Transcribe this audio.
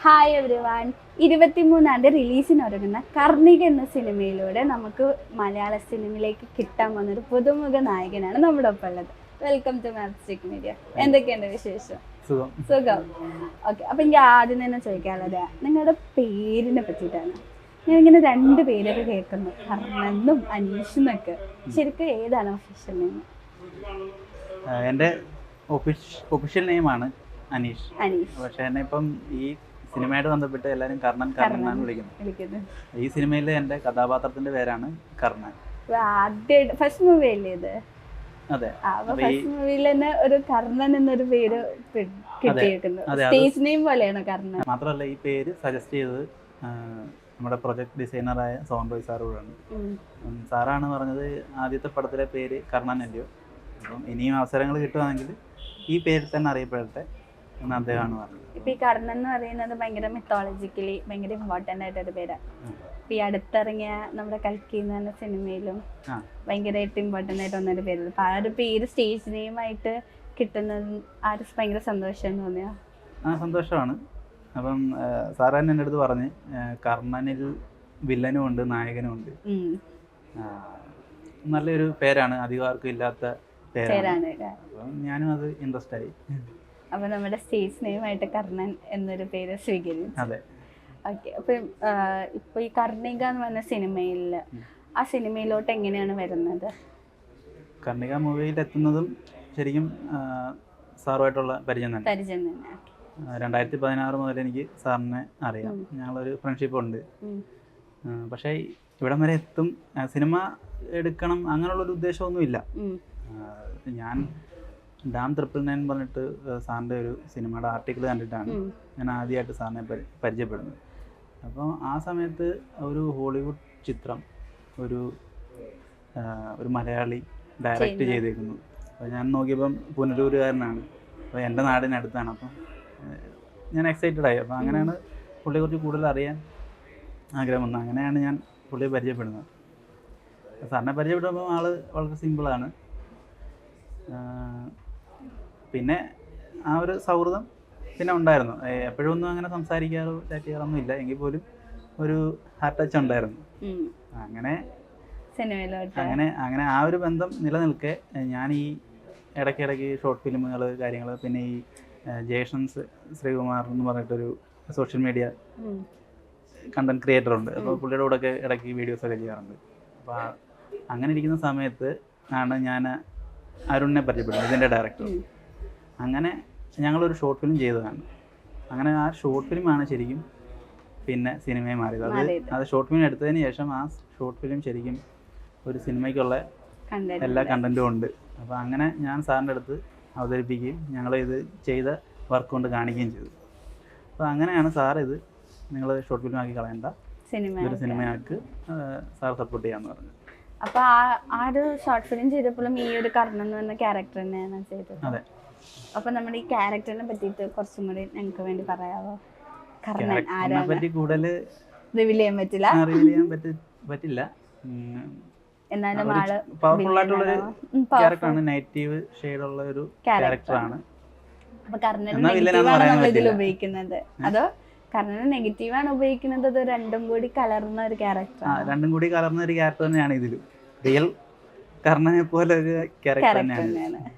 Hi everyone. 23-ാം തീയതി റിലീസിനൊരുങ്ങുന്ന കർണിക എന്ന സിനിമയിലൂടെ നമുക്ക് മലയാള സിനിമയിലേക്ക് കിട്ടാൻ വന്നൊരു പുതുമുഖ നായകനാണ് നമ്മുടെ ഒപ്പം ഉള്ളത്. Welcome to Mapstic media. എന്തൊക്കെയുണ്ട് വിശേഷം? സുഖം. ഓക്കെ, അപ്പം എനിക്ക് ആദ്യം തന്നെ ചോദിക്കാനുള്ളത് നിങ്ങളുടെ പേരിനെ പറ്റിയിട്ടാണ്. ഞാനിങ്ങനെ 2 പേരൊക്കെ കേൾക്കുന്നു, കർണെന്നും അനീഷെന്നൊക്കെ. ശരിക്കും ഏതാണ് ഒഫീഷ്യൽ നെയിം? എൻ്റെ ഒഫീഷ്യൽ നെയിമാണ് അനീഷ്. പക്ഷേ എന്നെ ഇപ്പം ഈ സിനിമയായിട്ട് ബന്ധപ്പെട്ട് എല്ലാവരും കർണൻ എന്നാണ് വിളിക്കുന്നത്. ഈ സിനിമയിലെ എൻ്റെ കഥാപാത്രത്തിന്റെ പേരാണ് കർണൻ. ഫസ്റ്റ് മൂവി അല്ലേ ഇത്? അതെ. ഫസ്റ്റ് മൂവിയിൽ തന്നെ ഒരു കർണൻ എന്നൊരു പേര് കിട്ടിയിരിക്കുന്നു. സ്റ്റേജ് നെയിം പോലെയാണ് കർണൻ. മാത്രമല്ല ഈ പേര് സജസ്റ്റ് ചെയ്തത് നമ്മുടെ പ്രൊജക്ട് ഡിസൈനറായ സോൺബോയ് സാറോടാണ്. സാറാണ് പറഞ്ഞത് ആദ്യത്തെ പടത്തിലെ പേര് കർണൻ അല്ലയോ, അപ്പം ഇനിയും അവസരങ്ങൾ കിട്ടുവാണെങ്കിൽ ഈ പേരിൽ തന്നെ അറിയപ്പെടട്ടെ എന്ന് അദ്ദേഹമാണ് പറഞ്ഞത്. ഇപ്പൊ ഈ കർണൻ എന്ന് പറയുന്നത് ഭയങ്കര മിത്തോളജിക്കലി ഭയങ്കര ഇമ്പോർട്ടൻ്റ് ആയിട്ടൊരു പേരാണ്. ഇപ്പൊ ഈ അടുത്തിറങ്ങിയ നമ്മുടെ കൽക്കി എന്ന് പറഞ്ഞ സിനിമയിലും ഭയങ്കരമായിട്ട് ഇമ്പോർട്ടൻ്റ് ആയിട്ട് വന്നൊരു പേര്. അപ്പൊ ആ ഒരു പേര് സ്റ്റേജ് നെയിമായിട്ട് കിട്ടുന്നത് ആ ഒരു ഭയങ്കര സന്തോഷം തോന്നിയോ? സന്തോഷമാണ്. അപ്പം സാറ് തന്നെ എൻ്റെ അടുത്ത് പറഞ്ഞ് കർണനിൽ വില്ലനും ഉണ്ട് നായകനും ഉണ്ട്. നല്ലൊരു പേരാണ്, അധികം ആർക്കും ഇല്ലാത്ത പേരാണ്. അപ്പം ഞാനും അത് ഇൻട്രസ്റ്റ് ആയി. അപ്പൊ നമ്മുടെ സ്റ്റേജ് നെയിമായിട്ട് കർണൻ എന്നൊരു പേര് സ്വീകരിച്ചു. അതെ. ഓക്കെ, അപ്പൊ ഇപ്പൊ ഈ കർണിക എന്ന് പറഞ്ഞ സിനിമയിൽ ആ സിനിമയിലോട്ട് എങ്ങനെയാണ് വരുന്നത്? കർണിക മൂവിയിൽ എത്തുന്നതും ശരിക്കും സാറുമായിട്ടുള്ള പരിചയം തന്നെ. 2016 മുതൽ എനിക്ക് സാറിനെ അറിയാം. ഞങ്ങളൊരു ഫ്രണ്ട്ഷിപ്പ് ഉണ്ട്. പക്ഷേ ഇവിടം വരെ എത്തും സിനിമ എടുക്കണം അങ്ങനെയുള്ളൊരു ഉദ്ദേശമൊന്നുമില്ല. ഞാൻ ഡാം 999 പറഞ്ഞിട്ട് സാറിൻ്റെ ഒരു സിനിമയുടെ ആർട്ടിക്കിൾ കണ്ടിട്ടാണ് ഞാൻ ആദ്യമായിട്ട് സാറിനെ പരിചയപ്പെടുന്നത്. അപ്പോൾ ആ സമയത്ത് ഒരു ഹോളിവുഡ് ചിത്രം ഒരു മലയാളി ഡയറക്റ്റ് ചെയ്തേക്കുന്നു. അപ്പോൾ ഞാൻ നോക്കിയപ്പം പുനലൂരുകാരനാണ്, അപ്പോൾ എൻ്റെ നാടിനടുത്താണ്. അപ്പം ഞാൻ എക്സൈറ്റഡ് ആയി. അപ്പോൾ അങ്ങനെയാണ് പുള്ളിയെക്കുറിച്ച് കൂടുതൽ അറിയാൻ ആഗ്രഹം വന്നത്. അങ്ങനെയാണ് ഞാൻ പുള്ളിയെ പരിചയപ്പെടുന്നത്. സാറിനെ പരിചയപ്പെടുമ്പോൾ ആൾ വളരെ സിമ്പിളാണ്. പിന്നെ ആ ഒരു സൗഹൃദം പിന്നെ ഉണ്ടായിരുന്നു. എപ്പോഴും ഒന്നും അങ്ങനെ സംസാരിക്കാറോ ചാറ്റ് ചെയ്യാറൊന്നും ഇല്ല, എങ്കിൽ പോലും ഒരു ഹാർട്ട് ടച്ച് ഉണ്ടായിരുന്നു. അങ്ങനെ ആ ഒരു ബന്ധം നിലനിൽക്കെ ഞാൻ ഈ ഇടയ്ക്കിടയ്ക്ക് ഷോർട്ട് ഫിലിമുകൾ കാര്യങ്ങൾ, പിന്നെ ഈ ജേഷൻസ് ശ്രീകുമാർ എന്ന് പറഞ്ഞിട്ടൊരു സോഷ്യൽ മീഡിയ കണ്ടന്റ് ക്രിയേറ്റർ ഉണ്ട്. അപ്പോൾ പുള്ളിയുടെ കൂടെയൊക്കെ ഇടയ്ക്ക് വീഡിയോസൊക്കെ ചെയ്യാറുണ്ട്. അപ്പോൾ അങ്ങനെ ഇരിക്കുന്ന സമയത്ത് ആണ് ഞാൻ അരുണിനെ പരിചയപ്പെടുന്നത്, ഇതിൻ്റെ ഡയറക്ടർ. അങ്ങനെ ഞങ്ങളൊരു ഷോർട്ട് ഫിലിം ചെയ്തതാണ്. അങ്ങനെ ആ ഷോർട്ട് ഫിലിമാണ് ശരിക്കും പിന്നെ സിനിമയെ മാറിയത്. അത് ഷോർട്ട് ഫിലിം എടുത്തതിന് ശേഷം ആ ഷോർട്ട് ഫിലിം ശരിക്കും ഒരു സിനിമയ്ക്കുള്ള എല്ലാ കണ്ടൻറ്റും ഉണ്ട്. അപ്പോൾ അങ്ങനെ ഞാൻ സാറിൻ്റെ അടുത്ത് അവതരിപ്പിക്കുകയും ഞങ്ങളിത് ചെയ്ത വർക്ക് കൊണ്ട് കാണിക്കുകയും ചെയ്തു. അപ്പോൾ അങ്ങനെയാണ് സാർ ഇത് നിങ്ങൾ ഷോർട്ട് ഫിലിം ആക്കി കളയണ്ട, ഒരു സിനിമയാക്ക് സാർ സപ്പോർട്ട് ചെയ്യാമെന്ന് പറഞ്ഞു. അപ്പോൾ ആ ഒരു ഷോർട്ട് ഫിലിം ചെയ്തപ്പോഴും ഈ ഒരു കർണൻ എന്ന് പറഞ്ഞ ക്യാരക്ടർ തന്നെയാണ് ചെയ്തത്. അതെ. അപ്പോൾ നമ്മുടെ ഈ ക്യാരക്ടറിനെ പറ്റിയിട്ട് കുറച്ചും കൂടി ഞങ്ങൾക്ക് വേണ്ടി പറയാമോ? കർണൻ ആരാണ്? കൂടുതൽ റിവീൽ ചെയ്യാൻ പറ്റില്ല. എന്നാലും ആള് പവർഫുൾ ആയിട്ടുള്ളൊരു ക്യാരക്ടറാണ്, നെഗറ്റീവ് ഷെയ്ഡുള്ള ഒരു ക്യാരക്ടറാണ്. അപ്പൊ കർണൻ നെഗറ്റീവാണ് നമ്മൾ ഇതിൽ ഉപയോഗിക്കുന്നത്, അതോ കർണൻ നെഗറ്റീവാണ് ഉപയോഗിക്കുന്നത്, അത് രണ്ടും കൂടി കലർന്ന ഒരു ക്യാരക്ടർ? രണ്ടും കൂടി കലർന്ന ഒരു ക്യാരക്ടർ തന്നെയാണ് ഇതിലും. റിയൽ കർണനെ പോലെ ഒരു ക്യാരക്ടർ തന്നെയാണ്.